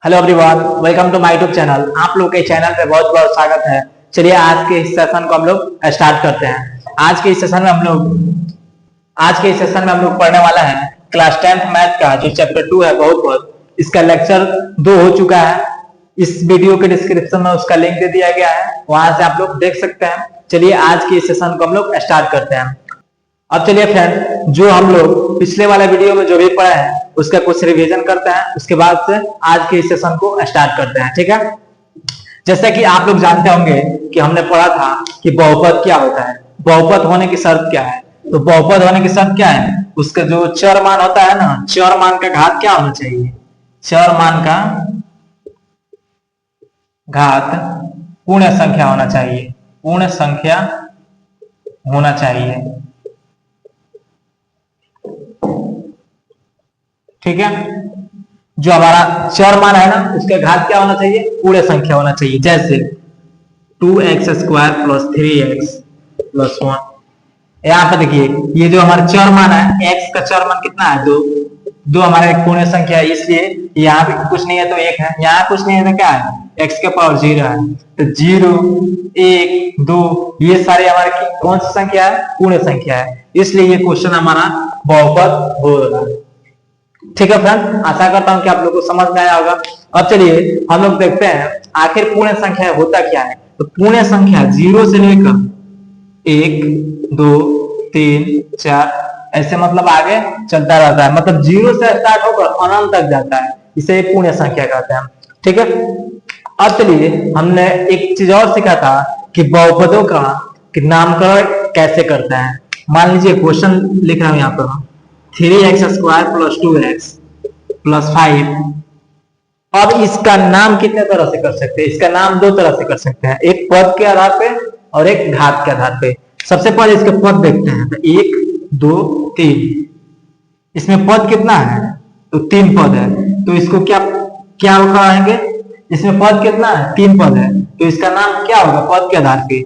Hello everyone, welcome to my YouTube channel. आप लोग के चैनल पे बहुत बहुत स्वागत है। चलिए आज के इस सेशन को हम लोग स्टार्ट करते हैं। आज के इस सेशन में हम लोग पढ़ने वाला है क्लास 10th मैथ का जो चैप्टर 2 है बहुत बहुत। इसका लेक्चर 2 हो चुका है। इस वीडियो के डिस्क्रिप्शन में उसका लिंक दे दिया गया है, वहां से आप लोग देख सकते हैं। चलिए आज के इस सेशन को हम लोग स्टार्ट करते हैं। अब चलिए फ्रेंड, जो हम लोग पिछले वाले वीडियो में जो भी पढ़ा है उसका कुछ रिवीजन करते हैं, उसके बाद से आज के इस सेशन को स्टार्ट करते हैं। ठीक है, जैसा कि आप लोग जानते होंगे कि हमने पढ़ा था कि बहुपद क्या होता है, बहुपद होने की शर्त क्या है। तो बहुपद होने की शर्त क्या है, उसका जो चर मान होता है ना, चर मान का घात क्या होना चाहिए, चर मान का घात पूर्ण संख्या होना चाहिए, पूर्ण संख्या होना चाहिए। ठीक है, जो हमारा चर मान है ना उसके घात क्या होना चाहिए, पूर्ण संख्या होना चाहिए। जैसे 2x² + 3x + 1। यहाँ पे देखिए ये जो हमारा चर मान है, x का चर मान कितना है, 2। 2 हमारा एक पूर्ण संख्या है, इसलिए यहाँ पे कुछ नहीं है तो 1 है, यहाँ कुछ नहीं है तो क्या है, x के पावर 0 है। तो 0, 1, 2 ये सारे हमारे कौन सी संख्या है, पूर्ण संख्या है, इसलिए ये क्वेश्चन हमारा बहुपद होगा। ठीक है फ्रेंड, आशा करता हूं कि आप लोग को समझ में आया होगा। अब चलिए हम लोग देखते हैं आखिर पूर्ण संख्या होता क्या है। तो पूर्ण संख्या 0 से लेकर 1, 2, 3, 4 ऐसे मतलब आगे चलता रहता है, मतलब 0 से स्टार्ट होकर अनंत तक जाता है, इसे पूर्ण संख्या कहते हैं। ठीक है, अब चलिए हमने एक चीज और सीखा था कि बहुपदों का नामकरण कैसे करते हैं। मान लीजिए क्वेश्चन लिख रहा हूं यहाँ पर, 3x² + 2x + 5। अब इसका नाम कितने तरह से कर सकते हैं, इसका नाम 2 तरह से कर सकते हैं, एक पद के आधार पे और एक घात के आधार पे। सबसे पहले इसके पद देखते हैं, तो 1, 2, 3। इसमें पद कितना है, तो 3 पद है, तो इसको क्या क्या कहेंगे, इसमें पद कितना है, 3 पद है, तो इसका नाम क्या होगा, पद के आधार पे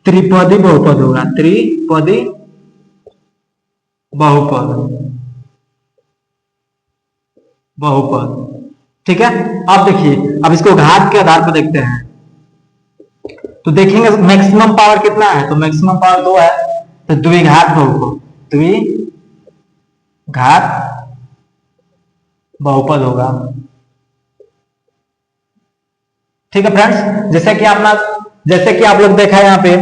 त्रिपदी बहुपद होगा, त्रिपदी बहुपद। ठीक है, अब देखिए अब इसको घात के आधार पर देखते हैं, तो देखेंगे मैक्सिमम पावर कितना है, तो मैक्सिमम पावर 2 है, तो द्विघात बहुपद, द्विघात बहुपद होगा। ठीक है फ्रेंड्स, जैसे कि आप लोग देखा है यहाँ पे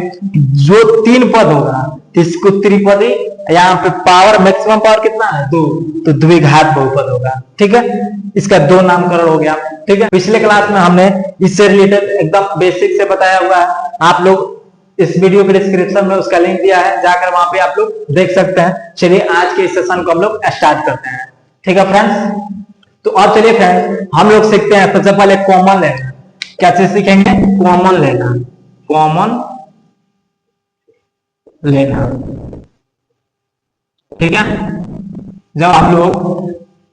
जो 3 पद होगा इसको त्रिपदी, यहाँ पे पावर मैक्सिमम पावर कितना है, 2, तो द्विघात बहुपद होगा। ठीक है, इसका 2 नामकरण हो गया। ठीक है, पिछले क्लास में हमने इससे रिलेटेड एकदम बेसिक से बताया हुआ है, आप लोग इस वीडियो के डिस्क्रिप्शन में उसका लिंक दिया है, जाकर वहां पे आप लोग देख सकते हैं। चलिए आज के इस सेशन को हम लोग स्टार्ट करते हैं। ठीक है फ्रेंड्स, तो अब चलिए फ्रेंड्स हम लोग सीखते हैं सबसे पहले कॉमन लेना। क्या चीज सीखेंगे, कॉमन लेना, कॉमन लेना। ठीक है, जब आप लोग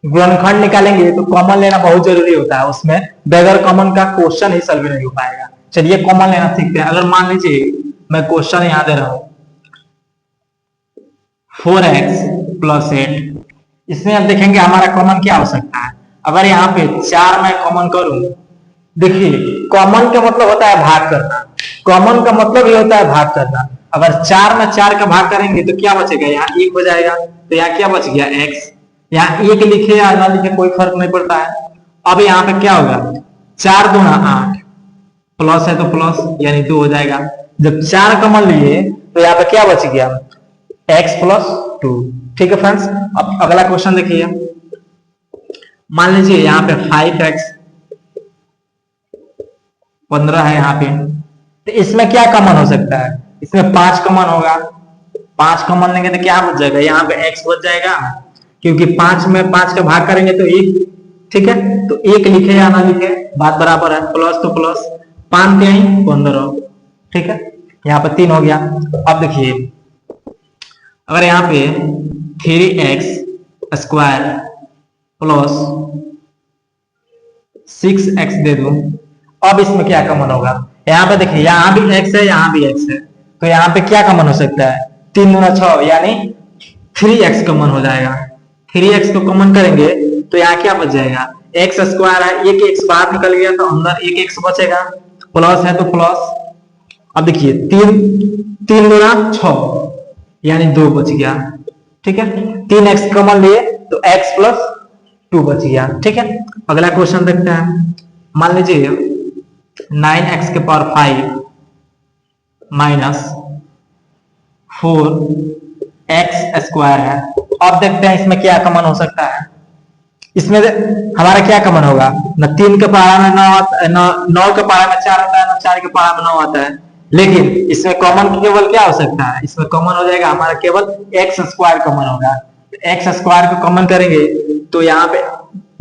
गुणनखंड निकालेंगे तो कॉमन लेना बहुत जरूरी होता है, उसमें बगैर कॉमन का क्वेश्चन ही सॉल्व नहीं हो पाएगा। चलिए कॉमन लेना सीखते हैं। अगर मान लीजिए मैं क्वेश्चन यहां दे रहा हूं 4x + 8, इसमें अब देखेंगे हमारा कॉमन क्या हो सकता है। अगर यहाँ पे 4 मैं कॉमन करूं, देखिए कॉमन का मतलब होता है भाग करना, कॉमन का मतलब ये होता है भाग करना। अगर 4 में 4 का भाग करेंगे तो क्या बचेगा, यहाँ 1 हो जाएगा, तो यहाँ क्या बच गया, x। यहाँ 1 लिखे या ना लिखे कोई फर्क नहीं पड़ता है। अब यहाँ पे क्या होगा, 4 दूना 8, प्लस है तो प्लस यानी 2 हो जाएगा। जब 4 कॉमन लिए तो यहाँ पे क्या बच गया, x + 2। ठीक है फ्रेंड्स, अब अगला क्वेश्चन देखिए। मान लीजिए यहाँ पे 5x 15 है यहाँ पे, तो इसमें क्या कॉमन हो सकता है, इसमें 5 कॉमन होगा। 5 कॉमन लेंगे तो क्या बच जाएगा, यहाँ पे x बच जाएगा, क्योंकि 5 में 5 का भाग करेंगे तो 1। ठीक है, तो 1 लिखे या ना लिखे बात बराबर है, प्लस तो प्लस, 5 3 15। ठीक है, यहाँ पे 3 हो गया। अब देखिए अगर यहाँ पे 3x² + 6x दे दूं, अब इसमें क्या कॉमन होगा, यहाँ पे देखिए यहाँ भी x है, यहाँ भी x है, तो यहाँ पे क्या कॉमन हो सकता है, 3 दूना 6 यानी 3x कॉमन हो जाएगा। 3x को कॉमन करेंगे तो यहाँ क्या बच जाएगा, एक्स स्क्वायर है, एक एक्स बाहर निकल गया तो अंदर एक एक्स बचेगा, प्लस है तो प्लस। अब देखिए 3 गुना 6 यानी 2 बच गया, ठीक है। 3x कॉमन लिए तो x प्लस 2 बच गया, ठीक है। अगला क्वेश्चन देखते हैं। मान लीजिए 9x के पावर 5 माइनस 4x स्क्वायर है। अब देखते हैं इसमें क्या कॉमन हो सकता है। इसमें हमारा क्या कॉमन होगा, न 3 के पारा में 9 आता है, न 9 के पारा में 4 आता है, न 4 के पारा में 9 आता है। लेकिन इसमें कॉमन केवल क्या हो सकता है, इसमें कॉमन हो जाएगा हमारा केवल एक्स स्क्वायर कॉमन होगा। एक्स स्क्वायर को कॉमन करेंगे तो यहाँ पे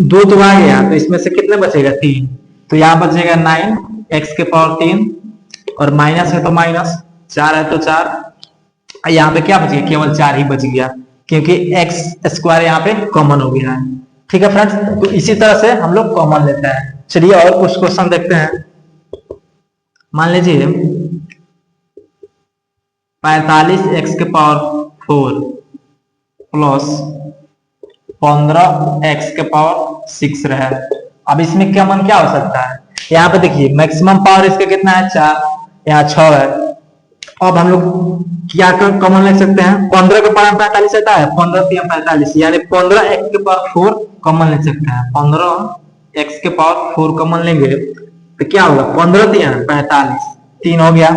2 तो आ गया, तो इसमें से कितने बचेगा 3, तो यहाँ बचेगा 9x के पावर 3 और माइनस है तो माइनस, 4 है तो 4, यहाँ पे क्या बच गया, केवल 4 ही बच गया क्योंकि एक्स स्क्वायर यहाँ पे कॉमन हो गया है, ठीक है फ्रेंड्स। तो इसी तरह से हम लोग कॉमन लेते हैं। चलिए और कुछ क्वेश्चन देखते हैं। मान लीजिए 45x के पावर 4 प्लस 15x के पावर 6 रहे। अब इसमें कॉमन क्या हो सकता है, यहाँ पे देखिए मैक्सिमम पावर इसका कितना है 4, यहाँ 6 है। अब हम लोग क्या कॉमन ले सकते हैं, 15 के पावर 45 आता है, 15 3 45 यानी 15x के पावर 4 कॉमन ले सकते हैं। 15x के पावर 4 कॉमन लेंगे तो क्या होगा, 15 3 45, 3 हो गया।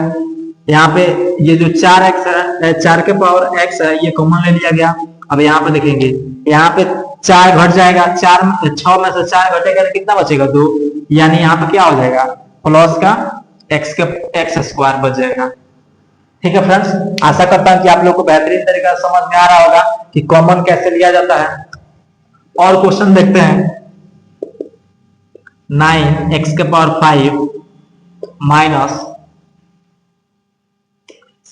यहाँ पे ये जो 4x है, 4 के पावर x है, ये कॉमन ले लिया गया। अब यहाँ पे देखेंगे, यहाँ पे 4 घट जाएगा, 6 में से 4 घटेगा तो कितना बचेगा 2, यानी यहाँ पे क्या हो जाएगा प्लस का x स्क्वायर बच जाएगा, ठीक है फ्रेंड्स। आशा करता हूं कि आप लोग को बेहतरीन तरीका से समझ में आ रहा होगा कि कॉमन कैसे लिया जाता है। और क्वेश्चन देखते हैं। 9x के पावर 5 माइनस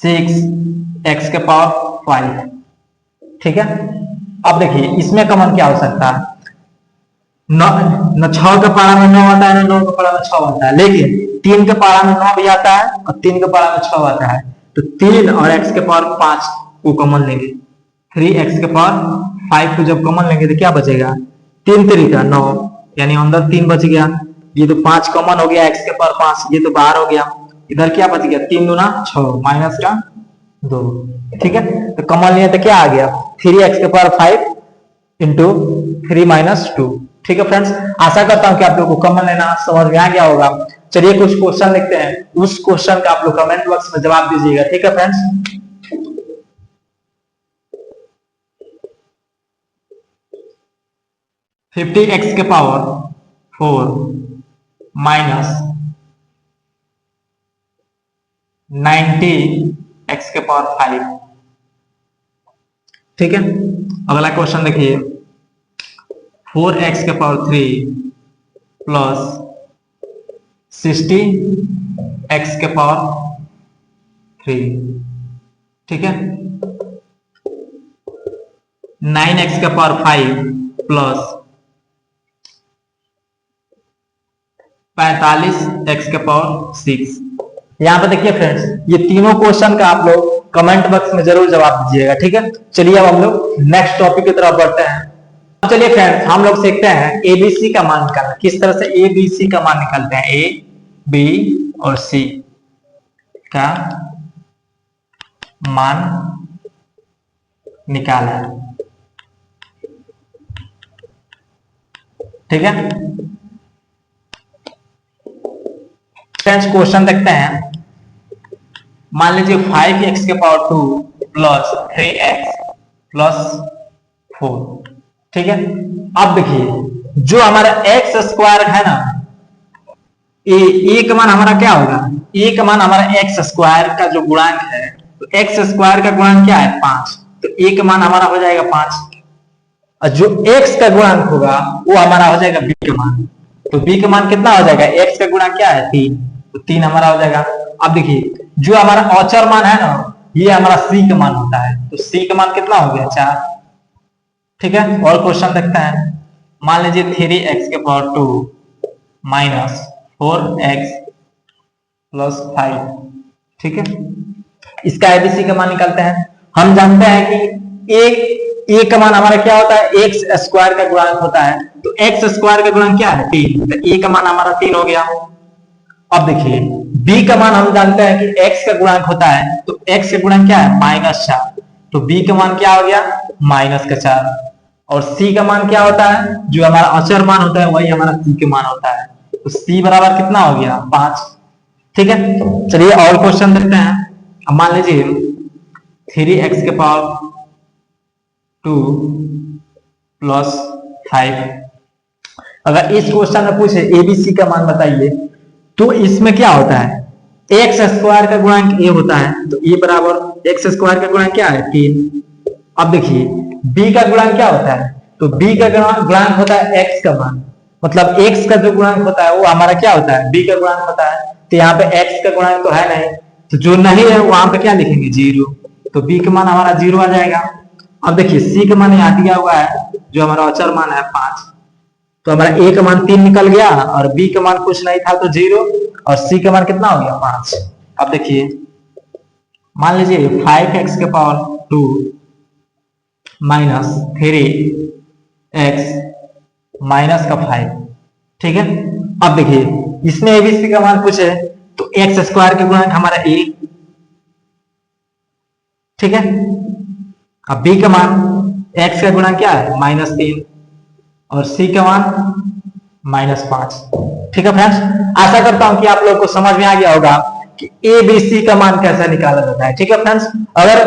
6x के पावर 5, ठीक है। अब देखिए इसमें कॉमन क्या हो सकता है, न 6 के पारा में 9 आता है, न 9 के पारा में 6 आता है, लेकिन 3 के पारा में 9 भी आता है और 3 के पारा में 6 आता है। तो 3 और x के पावर 5 को कॉमन लेंगे, 3x के पावर 5 को जब कॉमन लेंगे तो क्या बचेगा, 3 3 का 9 यानी अंदर 3 बच गया। ये तो 5 कॉमन हो गया, x के पावर 5 ये तो बाहर हो गया, इधर क्या बच गया 3 दूना 6 माइनस का 2, ठीक है। तो कॉमन लिए तो क्या आ गया 3x के पावर 5 इंटू 3 माइनस 2, ठीक है फ्रेंड्स। आशा करता हूं कि आप लोग को कॉमन लेना समझ में आ गया होगा। चलिए कुछ क्वेश्चन लिखते हैं, उस क्वेश्चन का आप लोग कमेंट बॉक्स में जवाब दीजिएगा, ठीक है फ्रेंड्स। फिफ्टी एक्स के पावर 4 माइनस 90x के पावर 5, ठीक है। अगला क्वेश्चन देखिए 4x के पावर 3 प्लस 60x के पावर 3, ठीक है। 9x के पावर 5 प्लस 45x के पावर 6। यहाँ पे देखिए फ्रेंड्स, ये तीनों क्वेश्चन का आप लोग कमेंट बॉक्स में जरूर जवाब दीजिएगा, ठीक है। चलिए अब हम लोग नेक्स्ट टॉपिक की तरफ बढ़ते हैं। अब चलिए फ्रेंड्स हम लोग सीखते हैं एबीसी का मान निकालना, किस तरह से एबीसी का मान निकालते हैं, ए बी और सी का मान निकाला, ठीक है फ्रेंड्स। क्वेश्चन देखते हैं। मान लीजिए 5x के पावर 2 प्लस 3x प्लस 4, ठीक है। अब देखिए जो हमारा x स्क्वायर है ना, ए का मान हमारा क्या होगा, ए का मान हमारा x स्क्वायर का जो गुणांक है, तो x स्क्वायर का गुणांक क्या है 5, तो ए का मान हमारा हो जाएगा 5, और जो x का गुणांक होगा वो हमारा हो जाएगा b का मान। तो b का मान कितना हो जाएगा, x का गुणांक क्या है 3, तो 3 हमारा हो जाएगा। अब देखिए जो हमारा औचर मान है ना, ये हमारा c का मान होता है, तो c का मान कितना हो गया 4, ठीक है। और क्वेश्चन देखते हैं। मान लीजिए 3x के पावर 2 माइनस 4x प्लस 5, ठीक है। इसका एबीसी का मान निकालते हैं। हम जानते हैं कि ए का मान हमारा क्या होता है, एक्स स्क्वायर का गुणांक होता है, तो एक्स स्क्वायर का गुणांक क्या है 3, तो ए का मान हमारा 3 हो गया। अब देखिए बी का मान हम जानते हैं कि एक्स का गुणांक होता है, तो एक्स का गुणांक क्या है -4, तो बी का मान क्या हो गया -4, और सी का मान क्या होता है, जो हमारा अचर मान होता है वही हमारा सी के मान होता है, तो सी बराबर कितना हो गया 5। ठीक है, चलिए और क्वेश्चन देखते हैं। अब मान लीजिए 3x के पावर 2 प्लस 5, अगर इस क्वेश्चन में पूछे एबीसी का मान बताइए, तो इसमें क्या होता है, एक्स स्क्वायर का गुणांक ए होता है, तो ए बराबर एक्स स्क्वायर का गुणांक क्या है 3। अब देखिए बी का गुणांक क्या होता है, तो बी का गुणांक होता है एक्स का मान, मतलब एक्स का जो गुणांक होता है वो हमारा क्या होता है बी का गुणांक होता है, तो यहाँ पे एक्स का गुणांक तो है नहीं, तो जो नहीं है वहां पे क्या लिखेंगे 0, तो बी का मान हमारा 0 आ जाएगा। अब देखिए सी का मान यहाँ दिया हुआ है, जो हमारा अचर मान है 5, तो हमारा ए का मान 3 निकल गया, और बी का मान कुछ नहीं था तो 0, और सी का मान कितना हो गया 5। अब देखिए मान लीजिए 5x के पावर 2 माइनस 3x माइनस का 5। ठीक है, अब देखिए इसमें एबीसी का मान पूछे, तो एक्स स्क्वायर के गुणांक हमारा ए, ठीक है, अब बी का मान एक्स का गुणांक क्या है -3, और सी का मान -5। ठीक है फ्रेंड्स, आशा करता हूं कि आप लोगों को समझ में आ गया होगा कि ए बी सी का मान कैसे निकाला जाता है। ठीक है फ्रेंड्स, अगर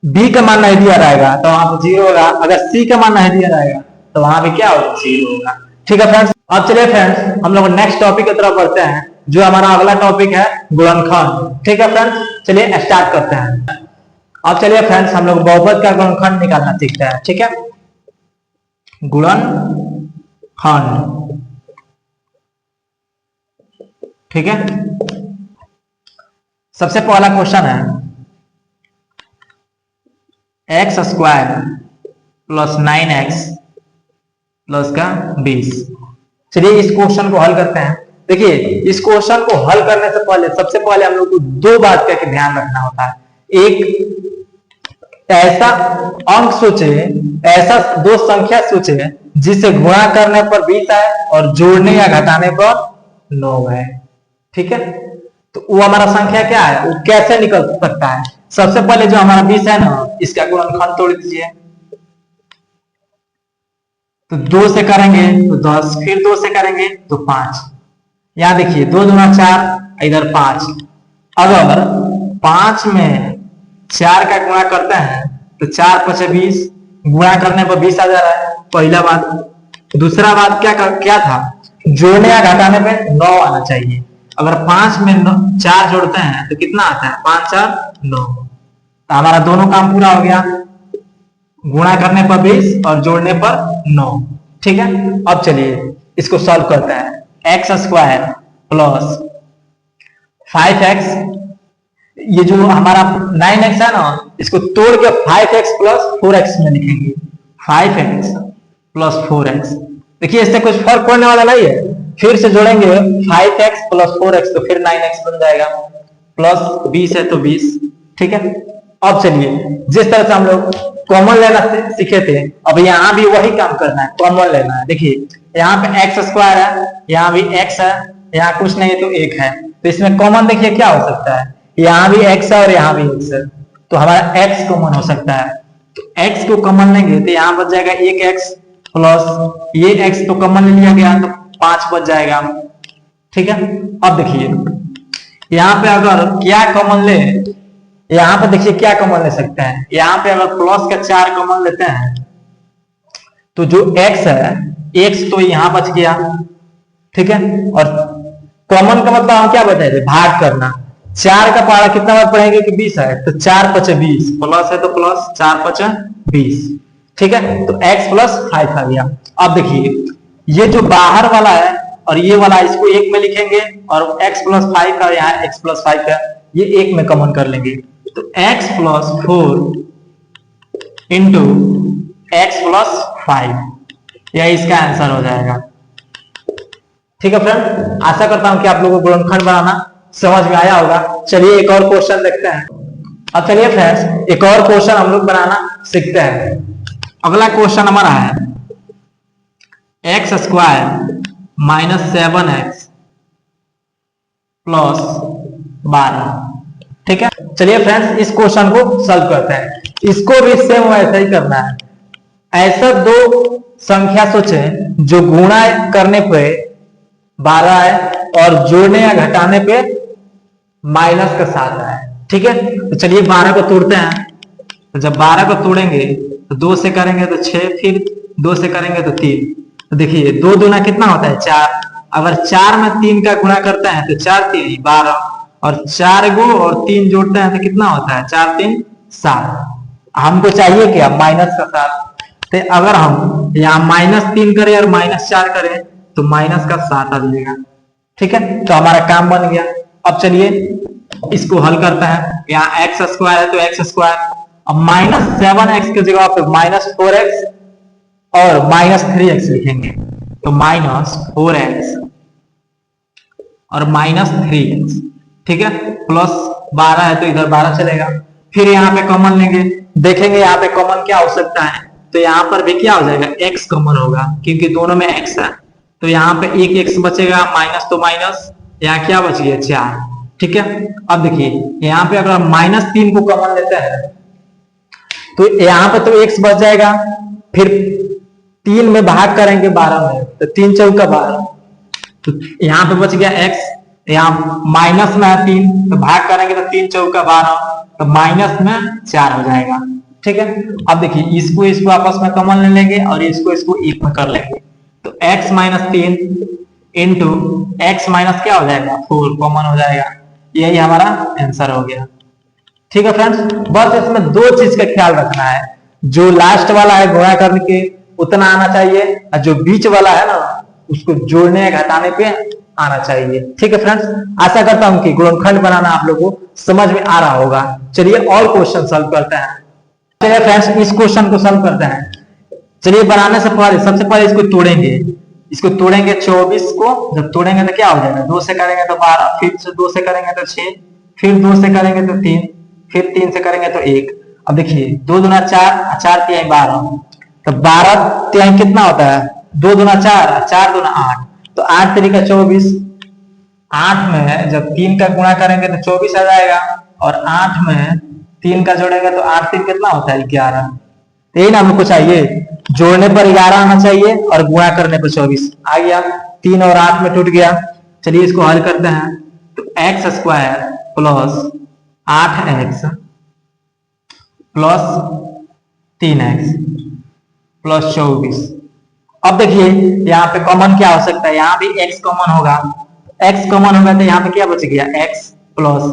बी का मान नहीं दिया रहेगा तो वहां पर 0 होगा, अगर सी का मान नहीं दिया रहेगा तो वहां पे क्या होगा 0 होगा। ठीक है फ्रेंड्स, अब चलिए फ्रेंड्स हम लोग नेक्स्ट टॉपिक की तरफ बढ़ते हैं, जो हमारा अगला टॉपिक है गुणनखंड। ठीक है फ्रेंड्स, चलिए स्टार्ट करते हैं। अब चलिए फ्रेंड्स हम लोग बहुपद का गुणनखंड निकालना सीखते हैं। ठीक है, गुणनखंड, ठीक है, सबसे पहला क्वेश्चन है x square plus 9x plus का 20। चलिए इस क्वेश्चन को हल करते हैं। देखिए इस क्वेश्चन को हल करने से पहले सबसे पहले हम लोग को दो बात का ध्यान रखना होता है। एक ऐसा अंक सोचे, ऐसा दो संख्या सोचे जिसे गुणा करने पर 20 आए और जोड़ने या घटाने पर 9 है। ठीक है, तो वो हमारा संख्या क्या है, वो कैसे निकल सकता है। सबसे पहले जो हमारा 20 है ना, इसका गुणनखंड तोड़ दीजिए, तो 2 से करेंगे तो 10, फिर 2 से करेंगे तो 5। यहां देखिए 2 दूना 4, इधर 5। अगर 5 में 4 का गुणा करते हैं तो 4 × 5 = 20, गुणा करने पर 20 आ जा रहा है, पहला बात। दूसरा बात क्या था, जोड़ने या घटाने पे 9 आना चाहिए। अगर 5 में 4 जोड़ते हैं तो कितना आता है, 5 × 4 = 9, तो हमारा दोनों काम पूरा हो गया, गुणा करने पर 20 और जोड़ने पर 9। ठीक है, अब चलिए इसको सॉल्व करते हैं। एक्स स्क्वायर प्लस 5x, ये जो हमारा 9x है ना, इसको तोड़ के 5x प्लस 4x में लिखेंगे, 5x प्लस 4x। देखिए इससे कुछ फर्क पड़ने वाला नहीं है, फिर से जोड़ेंगे 5x प्लस 4x तो फिर 9x बन जाएगा, प्लस 20 है तो 20। ठीक है, अब चलिए जिस तरह से हम लोग कॉमन लेना सीखे थे, अब यहाँ भी वही काम करना है, कॉमन लेना है। देखिए यहाँ पे एक्स स्क्वायर है, यहाँ भी x है, यहाँ कुछ नहीं है तो 1 है, तो इसमें कॉमन देखिए क्या हो सकता है, यहाँ भी x है और यहाँ भी x है, तो हमारा x कॉमन हो सकता है। तो x को कॉमन लेंगे तो यहाँ बच जाएगा 1x प्लस ये x तो कॉमन ले लिया गया तो 5 बच जाएगा। ठीक है, अब देखिए यहाँ पे अगर क्या कॉमन ले, यहाँ पे देखिए क्या कॉमन ले सकते हैं, यहाँ पे अगर प्लस का 4 कॉमन लेते हैं तो जो x है, x तो यहाँ बच गया। ठीक है, और कॉमन का मतलब हम क्या बताए थे, भाग करना। 4 का पहाड़ा कितना बार पढ़ेंगे कि 20 है, तो 4 × 5 = 20, प्लस है तो प्लस 4 × 5 = 20। ठीक है, तो x प्लस 5 आ गया। अब देखिए ये जो बाहर वाला है और ये वाला, इसको 1 में लिखेंगे, और x प्लस 5 का यहाँ x प्लस 5 का ये 1 में कॉमन कर लेंगे, तो x plus 4 into x plus 5, यह इसका आंसर हो जाएगा। ठीक है फ्रेंड, आशा करता हूं कि आप लोगों को गुणनखंड बनाना समझ में आया होगा। चलिए एक और क्वेश्चन देखते हैं। अब चलिए फ्रेंड्स एक और क्वेश्चन हम लोग बनाना सीखते हैं। अगला क्वेश्चन हमारा है x square minus 7x plus 12। ठीक है, चलिए फ्रेंड्स इस क्वेश्चन को सॉल्व करते हैं। इसको भी सेम वैसा ही करना है। ऐसा दो संख्या सोचे जो गुणा करने पे 12 है और जोड़ने या घटाने पे माइनस का 7 है। ठीक है, तो चलिए 12 को तोड़ते हैं। तो जब 12 को तोड़ेंगे तो 2 से करेंगे तो 6, फिर 2 से करेंगे तो 3। तो देखिए 2 दूना कितना होता है 4। अगर 4 में 3 का गुणा करते हैं तो 4 3 12 और 4 गो और 3 जोड़ते हैं तो कितना होता है 4 3 7। हमको चाहिए क्या माइनस का 7। तो अगर हम यहाँ -3 करें और -4 करें तो माइनस का 7 आ जाएगा। ठीक है, तो हमारा काम बन गया। अब चलिए इसको हल करते हैं। यहाँ एक्स स्क्वायर है तो एक्स स्क्वायर, अब -7x की जगह पे -4x और -3x लिखेंगे तो -4x और -3x। ठीक है, प्लस 12 है तो इधर 12 चलेगा। फिर यहाँ पे कॉमन लेंगे, देखेंगे यहाँ पे कॉमन क्या हो सकता है। तो यहाँ पर भी क्या हो जाएगा x कॉमन होगा क्योंकि दोनों में x है। तो यहाँ पे एक x बचेगा, माइनस तो माइनस, यहाँ क्या बच गया 4। ठीक है, अब देखिए यहाँ पे अगर -3 को कॉमन लेते हैं तो यहाँ पे तो x बच जाएगा, फिर 3 में भाग करेंगे 12 में तो 3 चौका 12, तो यहाँ पे बच गया x। यहाँ माइनस में है 3 तो भाग करेंगे तो 3 चौका 12 तो माइनस में 4 हो जाएगा। ठीक है, अब देखिए इसको आपस में कॉमन ले लेंगे और इसको एक में कर लेंगे तो x - 3 इंटू एक्स माइनस क्या हो जाएगा 4 कॉमन हो जाएगा। यही हमारा आंसर हो गया। ठीक है फ्रेंड्स, बस इसमें दो चीज का ख्याल रखना है, जो लास्ट वाला है गुणा करने के उतना आना चाहिए और जो बीच वाला है ना उसको जोड़ने या घटाने पे आना चाहिए। ठीक है फ्रेंड्स, आशा करता हूं कि गुणनखंड बनाना आप लोगों को समझ में आ रहा होगा। चलिए और क्वेश्चन सॉल्व करते हैं। चलिए फ्रेंड्स इस क्वेश्चन को सॉल्व करते हैं। चलिए बनाने से पहले सबसे पहले इसको तोड़ेंगे। इसको तोड़ेंगे 24 को, जब तोड़ेंगे तो क्या हो जाएगा 2 से करेंगे तो 12, फिर से 2 से करेंगे तो 6, फिर 2 से करेंगे तो 3, फिर 3 से करेंगे तो 1। अब देखिए 2 दूना 4, 4 तिहाई 12, तो 12 तिहाई कितना होता है 2 दूना 4, 4 दूना 8, तो 8 3 का 24। 8 में जब 3 का गुणा करेंगे तो 24 आ जाएगा और 8 में 3 का जोड़ेंगे तो 8 3 कितना होता है 11। तो यही ना हम लोग को चाहिए, जोड़ने पर 11 आना चाहिए और गुणा करने पर 24 आ गया। 3 और 8 में टूट गया। चलिए इसको हल करते हैं तो x square plus 8x plus 3x plus 24। अब देखिए यहाँ पे कॉमन क्या हो सकता है, यहाँ भी x कॉमन होगा। x कॉमन होगा तो यहाँ पे क्या बच गया x प्लस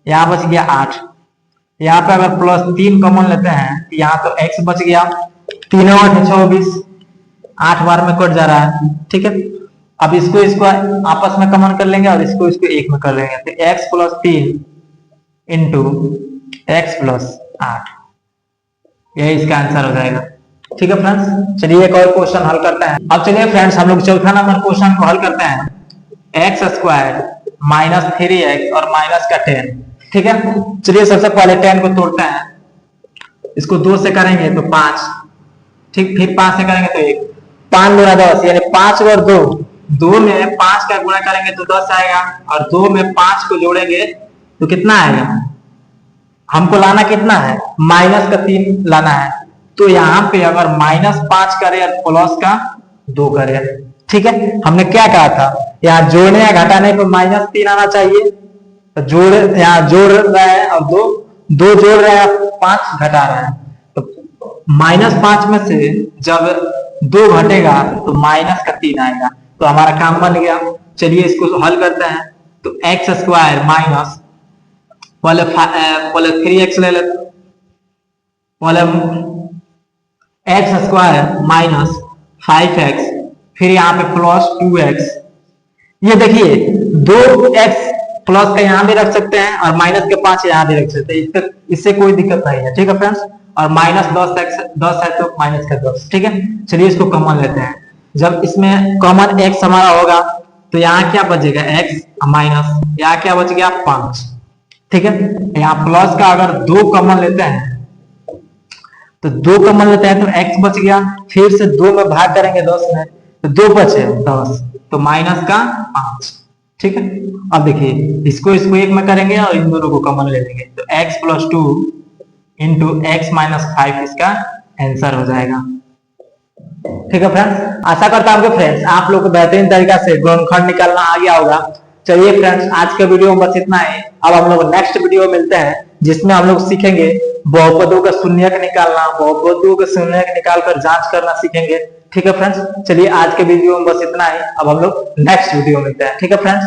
यहाँ बच गया 8। यहाँ पे अगर प्लस 3 कॉमन लेते हैं तो यहाँ तो x बच गया, 3 और 8 24, 8 बार में कट जा रहा है। ठीक है, अब इसको आपस में कॉमन कर लेंगे और इसको एक में कर लेंगे तो x plus 3 into x plus 8, यही इसका आंसर हो जाएगा। ठीक है फ्रेंड्स, चलिए एक और क्वेश्चन हल करते हैं। अब चलिए फ्रेंड्स हम लोग चौथा नंबर क्वेश्चन को हल करते हैं। एक्स स्क्वायर माइनस 3x और माइनस का 10। ठीक है, चलिए सबसे पहले 10 को तोड़ते हैं। इसको 2 से करेंगे तो 5, ठीक, फिर 5 से करेंगे तो 1, 5 गुना 10 यानी 5 और 2, 2 में 5 का गुणा करेंगे तो 10 आएगा और 2 में 5 को जोड़ेंगे तो कितना आएगा। हमको लाना कितना है माइनस का 3 लाना है, तो यहाँ पे अगर -5 करे और प्लस का 2 करे। ठीक है, हमने क्या कहा था यहाँ जोड़ने या घटाने पे -3 आना चाहिए, तो यहाँ जोड़ रहा है और 2 जोड़ रहा है 5 घटा रहा है, तो -5 में से जब 2 घटेगा तो माइनस का 3 आएगा। तो हमारा काम बन गया। चलिए इसको हल करते हैं तो एक्स स्क्वायर माइनस पहले 3x ले लेते, पहले एक्स स्क्वायर माइनस 5x, फिर यहाँ पे प्लस 2x। ये देखिए 2x प्लस का यहाँ भी रख सकते हैं और माइनस के 5 यहाँ भी रख सकते हैं, इससे कोई दिक्कत नहीं है। ठीक है फ्रेंड्स, और माइनस 10 है तो माइनस का 10। ठीक है, चलिए इसको कॉमन लेते हैं। जब इसमें कॉमन x हमारा होगा तो यहाँ क्या बचेगा x माइनस, यहाँ क्या बच गया 5। ठीक है, यहाँ प्लस का अगर 2 कॉमन लेते हैं तो 2 कॉमन लेते हैं तो x बच गया, फिर से 2 में भाग करेंगे 10 में तो 2 बचे 10, तो माइनस का 5। ठीक है, अब देखिए इसको 1 में करेंगे और इन दोनों को कॉमन ले लेंगे तो x plus 2 into x minus 5 इसका आंसर हो जाएगा। ठीक है फ्रेंड्स, आशा करता हूं कि फ्रेंड्स आप लोग को बेहतरीन तरीका से गुणनखंड निकालना आ गया होगा। चलिए फ्रेंड्स, आज के वीडियो में बस इतना ही। अब हम लोग नेक्स्ट वीडियो मिलते हैं जिसमें हम लोग सीखेंगे बहुपदों का शून्यक निकालना, बहुपदों का शून्यक निकालकर जांच करना सीखेंगे। ठीक है फ्रेंड्स, चलिए आज के वीडियो में बस इतना ही। अब हम लोग नेक्स्ट वीडियो मिलते हैं। ठीक है फ्रेंड्स।